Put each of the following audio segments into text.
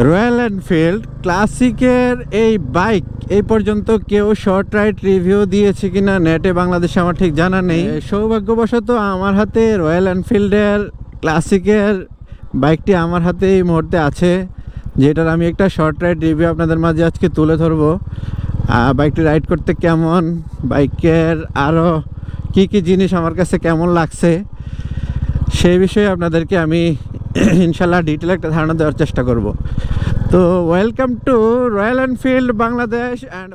Royal Enfield ক্লাসিকের এই bike এই পর্যন্ত কেউ শর্ট রাইড রিভিউ দিয়েছে কিনা নেটে বাংলাদেশে আমার ঠিক জানা নেই। সৌভাগ্যবশত আমার হাতে রয়্যাল এনফিল্ডের ক্লাসিকের বাইকটি আমার হাতে এই মুহূর্তে আছে, যেটার আমি একটা শর্ট রাইড রিভিউ আপনাদের মাঝে আজকে তুলে ধরবো। বাইকটি রাইড করতে কেমন, বাইকের আরও কি কি জিনিস আমার কাছে কেমন লাগছে সেই বিষয়ে আপনাদেরকে আমি ইনশাল্লাহ ডিটেল একটা ধারণা দেওয়ার চেষ্টা করব। তো welcome to royal Enfield Bangladesh and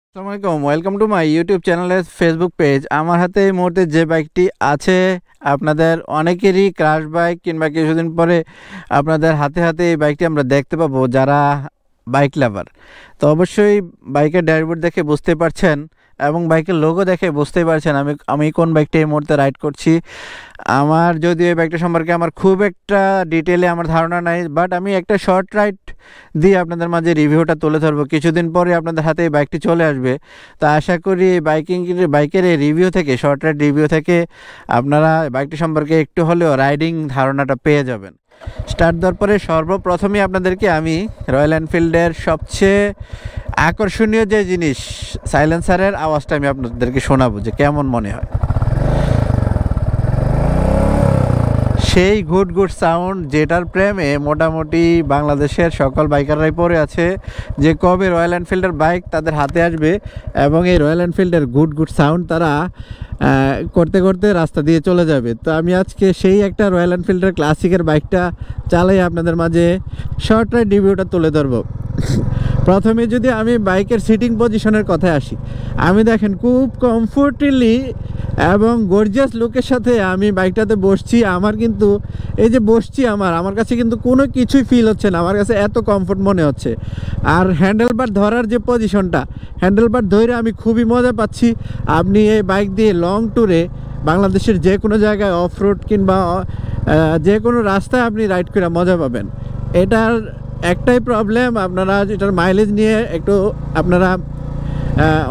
আসসালামু আলাইকুম, ওয়েলকাম টু মাই ইউটিউব চ্যানেলের ফেসবুক পেজ। আমার হাতে এই মুহূর্তে যে বাইকটি আছে আপনাদের অনেকেরই ক্রাশ বাইক, কিংবা কিছুদিন পরে আপনাদের হাতে হাতে এই বাইকটি আমরা দেখতে পাবো যারা বাইক লাভার। তো অবশ্যই বাইকের ড্যাশবোর্ড দেখে বুঝতে পারছেন এবং বাইকের লোগো দেখে বুঝতেই পারছেন আমি কোন বাইকটা এই মুহূর্তে রাইড করছি। আমার যদিও এই বাইকটা সম্পর্কে আমার খুব একটা ডিটেলে আমার ধারণা নাই, বাট আমি একটা শর্ট রাইড দিয়ে আপনাদের মাঝে রিভিউটা তুলে ধরবো। কিছুদিন পরে আপনাদের হাতে এই বাইকটি চলে আসবে, তো আশা করি এই বাইকের এই রিভিউ থেকে, শর্ট রাইড রিভিউ থেকে আপনারা বাইকটি সম্পর্কে একটু হলেও রাইডিং ধারণাটা পেয়ে যাবেন। স্টার্ট দেওয়ার পরে সর্বপ্রথমেই আপনাদেরকে আমি রয়্যাল এনফিল্ডের সবচেয়ে আকর্ষণীয় যে জিনিস সাইলেন্সারের আওয়াজটা আমি আপনাদেরকে শোনাবো যে কেমন মনে হয়। সেই গুড সাউন্ড যেটার প্রেমে মোটামুটি বাংলাদেশের সকল বাইকাররাই পড়ে আছে, যে কবে রয়্যাল এনফিল্ডের বাইক তাদের হাতে আসবে এবং এই রয়্যাল এনফিল্ডের গুড সাউন্ড তারা করতে করতে রাস্তা দিয়ে চলে যাবে। তো আমি আজকে সেই একটা রয়্যাল এনফিল্ডের ক্লাসিকের বাইকটা চালাই আপনাদের মাঝে শর্ট রাইড রিভিউটা তুলে ধরবো। প্রথমে যদি আমি বাইকের সিটিং পজিশনের কথায় আসি, আমি দেখেন খুব কমফোর্টেবলি এবং গর্জিয়াস লুকের সাথে আমি বাইকটাতে বসছি। আমার কিন্তু এই যে বসছি আমার কাছে কিন্তু কোনো কিছুই ফিল হচ্ছে না, আমার কাছে এত কমফোর্ট মনে হচ্ছে। আর হ্যান্ডেলবার ধরার যে পজিশনটা, হ্যান্ডেলবার ধরে আমি খুবই মজা পাচ্ছি। আপনি এই বাইক দিয়ে লং ট্যুরে বাংলাদেশের যে কোনো জায়গায় অফ রোড কিংবা যে কোনো রাস্তায় আপনি রাইড করে মজা পাবেন। এটার একটাই প্রবলেম, আপনারা এটার মাইলেজ নিয়ে একটু আপনারা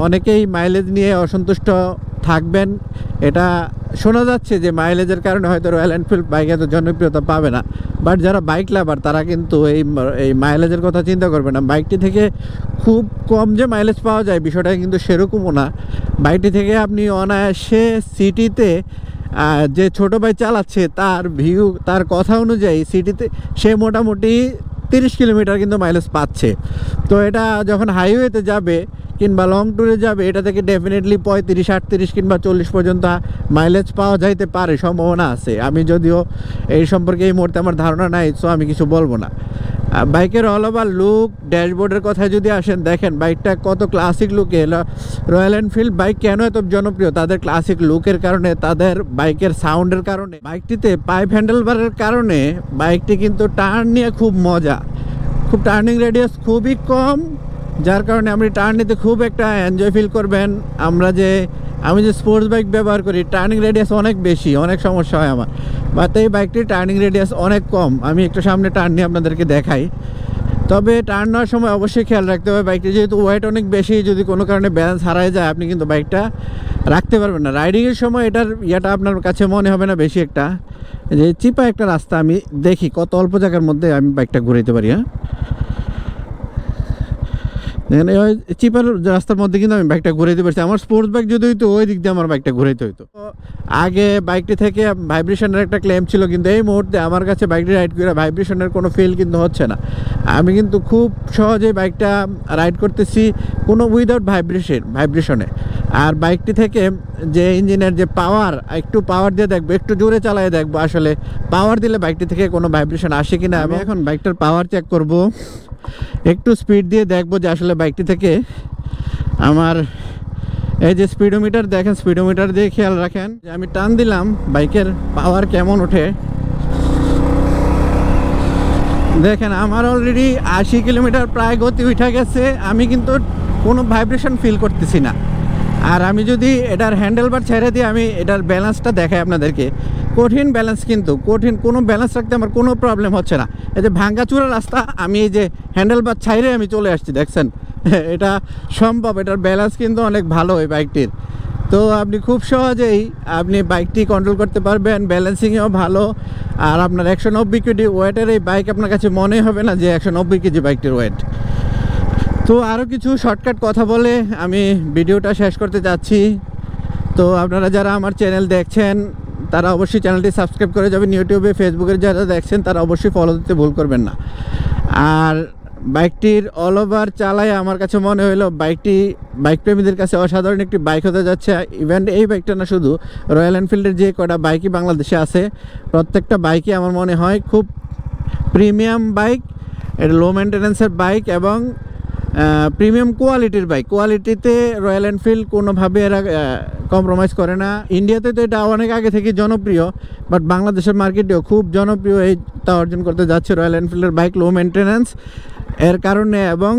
অনেকেই মাইলেজ নিয়ে অসন্তুষ্ট থাকবেন। এটা শোনা যাচ্ছে যে মাইলেজের কারণে হয়তো রয়্যাল এনফিল্ড বাইক এত জনপ্রিয়তা পাবে না, বাট যারা বাইক লাভার তারা কিন্তু এই মাইলেজের কথা চিন্তা করবে না। বাইকটি থেকে খুব কম যে মাইলেজ পাওয়া যায় বিষয়টা কিন্তু সেরকমও না। বাইকটি থেকে আপনি অনায়াসে সিটিতে যে ছোটো ভাই চালাচ্ছে তার কথা অনুযায়ী সিটিতে সে মোটামুটি 30 কিলোমিটার কিন্তু মাইলেজ পাচ্ছে। তো এটা যখন হাইওয়েতে যাবে কিংবা লং ট্যুরে যাবে, এটা থেকে ডেফিনেটলি 35, 38 কিংবা 40 পর্যন্ত মাইলেজ পাওয়া যাইতে পারে, সম্ভাবনা আছে। আমি যদিও এই সম্পর্কে এই মুহূর্তে আমার ধারণা নাই, সো আমি কিছু বলবো না। বাইকের অল ওভার লুক, ড্যাশবোর্ডের কথায় যদি আসেন, দেখেন বাইকটা কত ক্লাসিক লুকে। রয়্যাল এনফিল্ড বাইক কেন এত জনপ্রিয়? তাদের ক্লাসিক লুকের কারণে, তাদের বাইকের সাউন্ডের কারণে। বাইকটিতে পাইপ হ্যান্ডেলবারের কারণে বাইকটি কিন্তু টার্ন নিয়ে খুব মজা, খুব টার্নিং রেডিয়াস খুবই কম, যার কারণে আপনি টার্ন নিতে খুব একটা এনজয় ফিল করবেন। আমি যে স্পোর্টস বাইক ব্যবহার করি, টার্নিং রেডিয়াস অনেক বেশি, অনেক সমস্যা হয় আমার, বাট এই বাইকটির টার্নিং রেডিয়াস অনেক কম। আমি একটু সামনে টার্ন নিয়ে আপনাদেরকে দেখাই। তবে টার্ন নেওয়ার সময় অবশ্যই খেয়াল রাখতে হবে, বাইকটি যেহেতু ওয়েট অনেক বেশি, যদি কোনো কারণে ব্যালেন্স হারায় যায় আপনি কিন্তু বাইকটা রাখতে পারবেন না। রাইডিংয়ের সময় এটার ইয়েটা আপনার কাছে মনে হবে না বেশি একটা, যে চিপা একটা রাস্তা আমি দেখি কত অল্প জায়গার মধ্যে আমি বাইকটা ঘুরাইতে পারি। ওই চিপার রাস্তার মধ্যে কিন্তু আমি বাইকটা ঘুরাইতে পারছি। আমার স্পোর্টস বাইক যদি হইতো ওই দিক দিয়ে আমার বাইকটা ঘুরাইতে হইতো। আগে বাইকটি থেকে ভাইব্রেশনের একটা ক্লেম ছিল, কিন্তু এই মুহূর্তে আমার কাছে বাইকটি রাইড করে ভাইব্রেশনের কোনো ফিল কিন্তু হচ্ছে না। আমি কিন্তু খুব সহজেই বাইকটা রাইড করতেছি কোনো উইদাউট ভাইব্রেশনে। আর বাইকটি থেকে যে ইঞ্জিনের যে পাওয়ার, একটু পাওয়ার দিয়ে দেখবো, একটু জোরে চালায় দেখবো আসলে পাওয়ার দিলে বাইকটি থেকে কোনো ভাইব্রেশন আসে কিনা। আমি এখন বাইকটার পাওয়ার চেক করব, একটু স্পিড দিয়ে দেখবো যে আসলে বাইকটি থেকে আমার এই যে স্পিডোমিটার, দেখেন স্পিডোমিটার দিয়ে খেয়াল রাখেন যে আমি টান দিলাম বাইকের পাওয়ার কেমন ওঠে। দেখেন আমার অলরেডি 80 কিলোমিটার প্রায় গতি উঠে গেছে, আমি কিন্তু কোনো ভাইব্রেশন ফিল করতেছি না। আর আমি যদি এটার হ্যান্ডেলবার ছেড়ে দিয়ে আমি এটার ব্যালেন্সটা দেখাই আপনাদেরকে, কঠিন ব্যালেন্স, কিন্তু কঠিন কোনো ব্যালেন্স রাখতে আমার কোনো প্রবলেম হচ্ছে না। এই যে ভাঙ্গাচুরা রাস্তা, আমি এই যে হ্যান্ডেলবার ছাইরে আমি চলে আসছি, দেখছেন এটা সম্ভব। এটার ব্যালেন্স কিন্তু অনেক ভালো এই বাইকটির। তো আপনি খুব সহজেই আপনি বাইকটি কন্ট্রোল করতে পারবেন, ব্যালেন্সিংও ভালো। আর আপনার 190 কেজি ওয়েটের এই বাইক আপনার কাছে মনে হবে না যে 190 কেজি বাইকটির ওয়েট। তো আরও কিছু শর্টকাট কথা বলে আমি ভিডিওটা শেষ করতে চাচ্ছি। তো আপনারা যারা আমার চ্যানেল দেখছেন তারা অবশ্যই চ্যানেলটি সাবস্ক্রাইব করে যাবেন। ইউটিউবে ফেসবুকে যারা দেখছেন তারা অবশ্যই ফলো দিতে ভুল করবেন না। আর বাইকটির অল ওভার চালায় আমার কাছে মনে হলো বাইকটি বাইক প্রেমীদের কাছে অসাধারণ একটি বাইক হতে যাচ্ছে। ইভেন এই বাইকটা না, শুধু রয়্যাল এনফিল্ডের যে কটা বাইকই বাংলাদেশে আছে প্রত্যেকটা বাইকই আমার মনে হয় খুব প্রিমিয়াম বাইক, এটা লো মেনটেন্যান্সের বাইক এবং প্রিমিয়াম কোয়ালিটির বাইক। কোয়ালিটিতে রয়্যাল এনফিল্ড কোনোভাবে এরা কম্প্রোমাইজ করে না। ইন্ডিয়াতে তো এটা অনেক আগে থেকে জনপ্রিয়, বাট বাংলাদেশের মার্কেটেও খুব জনপ্রিয় তা অর্জন করতে যাচ্ছে রয়্যাল এনফিল্ডের বাইক লো মেনটেন্যান্স এর কারণে এবং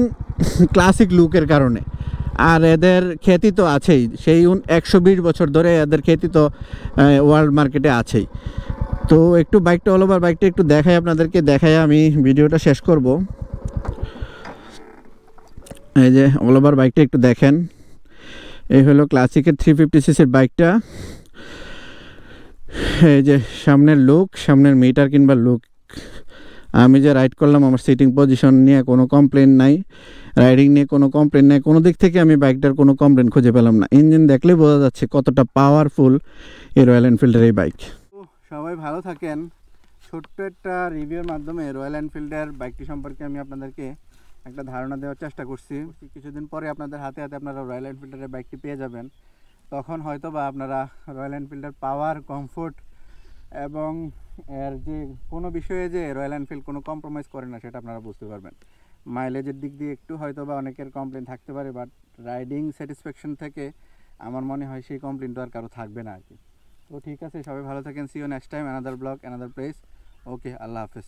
ক্লাসিক লুকের কারণে। আর এদের খ্যাতি তো আছেই, সেই 120 বছর ধরে এদের খ্যাতি তো ওয়ার্ল্ড মার্কেটে আছেই। তো একটু বাইকটা অল ওভার বাইকটা একটু দেখাই আপনাদেরকে, দেখাই আমি ভিডিওটা শেষ করব। এই যে অল ওভার বাইকটা একটু দেখেন, এই হলো ক্লাসিকের 350 সিসির বাইকটা। এই যে সামনের লুক, সামনের মিটার কিংবা লুক, আমি যে রাইড করলাম আমার সিটিং পজিশন নিয়ে কোনো কমপ্লেন নাই, রাইডিং নিয়ে কোনো কমপ্লেন নাই, কোনো দিক থেকে আমি বাইকটার কোনো কমপ্লেন খুঁজে পেলাম না। ইঞ্জিন দেখলেই বোঝা যাচ্ছে কতটা পাওয়ারফুল এই রয়্যাল এনফিল্ডের এই বাইক। সবাই ভালো থাকেন। ছোট্ট একটা রিভিউর মাধ্যমে রয়্যাল এনফিল্ডের বাইকটি সম্পর্কে আমি আপনাদেরকে একটা ধারণা দেওয়ার চেষ্টা করছি। কিছুদিন পরে আপনাদের হাতে হাতে আপনারা রয়্যাল এনফিল্ডের বাইকটি পেয়ে যাবেন। তখন হয়তো বা আপনারা রয়্যাল এনফিল্ডের পাওয়ার, কমফোর্ট এবং এর যে কোনো বিষয়ে যে রয়্যাল এনফিল্ড কোনো কম্প্রোমাইজ করে না সেটা আপনারা বুঝতে পারবেন। মাইলেজের দিক দিয়ে একটু হয়তো বা অনেকের কমপ্লেন থাকতে পারে, বাট রাইডিং স্যাটিসফ্যাকশন থেকে আমার মনে হয় সেই কমপ্লেনটা আর কারো থাকবে না আর কি। তো ঠিক আছে, সবাই ভালো থাকেন। See you next time, another blog, another place. Okay, আল্লাহ হাফেজ।